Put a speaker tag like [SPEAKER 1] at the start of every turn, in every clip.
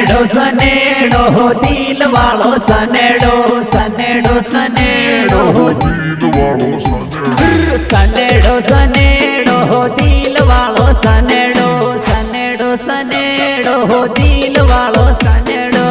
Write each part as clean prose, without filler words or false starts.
[SPEAKER 1] સનેડો દિલ વાળો સનેડો સનેડો સનેડો સનેડો સનેડો દિલ વાળો સનેડો સનેડો સનેડો દિલ વાળો સનેડો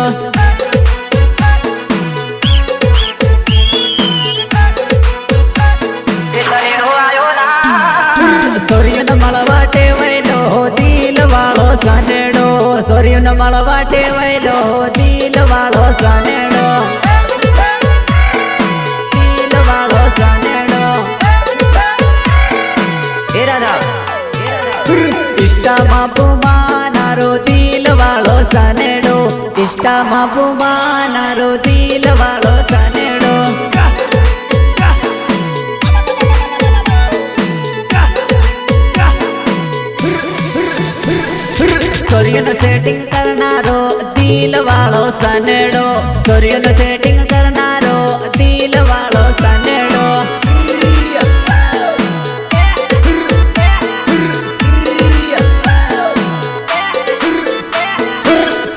[SPEAKER 1] સૂર્યનો મળવાટે વૈલો દિલ વાળો સનેડો સૂર્યનો મળવાટે વૈલો દિલ વાળો સનેડો દિલ વાળો સનેડો હે રાધા ઇષ્ટામાં પુમાનારો દિલ વાળો સનેડો ઇષ્ટામાં પુમાનારો દિલ વાળો સનેડો સૂર્યનો સેટિંગ કરનારો દિલ વાળો સનેડો સૂર્યનો સેટિંગ કરનારો દિલ વાળો સનેડો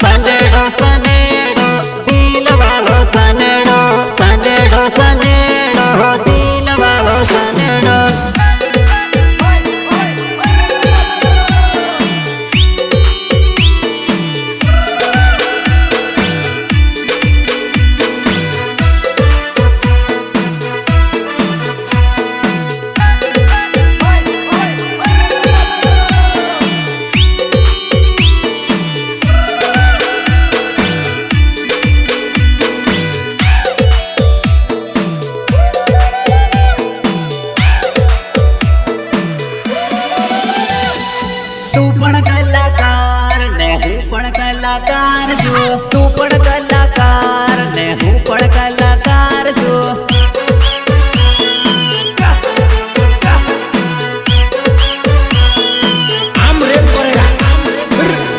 [SPEAKER 1] સનેડો સનેડો દિલ વાળો સનેડો સનેડો સનેડો દિલ વાળો સનેડો તું પણ કલાકાર ને હું પણ કલાકાર છું તું પણ કલાકાર ને હું પણ કલાકાર છું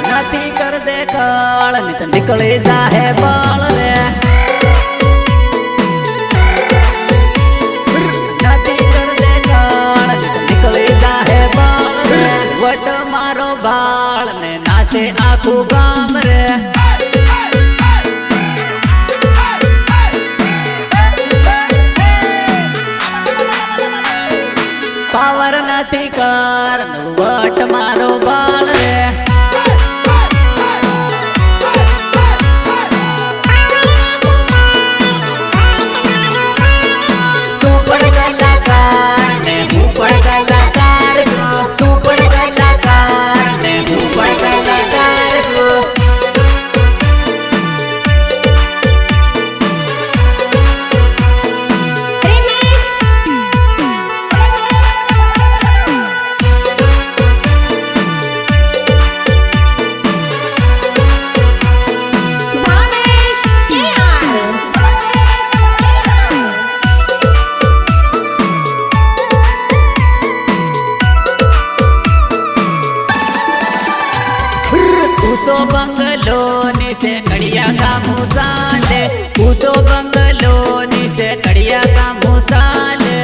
[SPEAKER 1] નથી કરજે કાળ ને તો નીકળી જાહે બાળ રે નથી કરજે કાળ ને તો નીકળી જાહે બાળ રે વટ મારો બાળ ને નાચે આખું ગામ રે પાવર નથી કર વટ મારો બાળ રે તું પણ કલાકાર ને હું પણ કલાકાર છું તું પણ કલાકાર ને હું પણ કલાકાર છું ऊसो बंगलो नीचे कड़िया का मुसाले ऊसो बंगलो नीचे कड़िया का मुसाले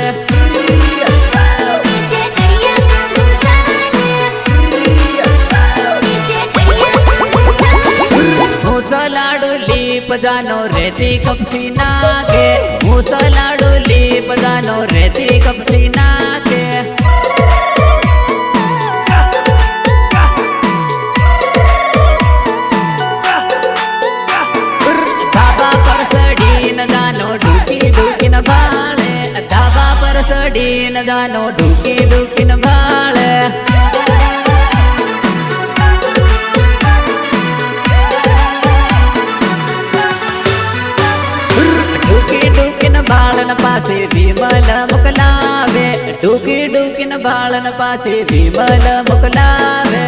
[SPEAKER 1] मुसलाडू लीप जानो रेती कपसी नागे मुसलाडू लीप जानो रेती कपसी नागे सड़ी न जानो ढूकी ढूकी न भाले ढूकी ढूकी न भालन पासे विमल मुकलावे ढूकी ढूकी न भालन पासे विमल मुकलावे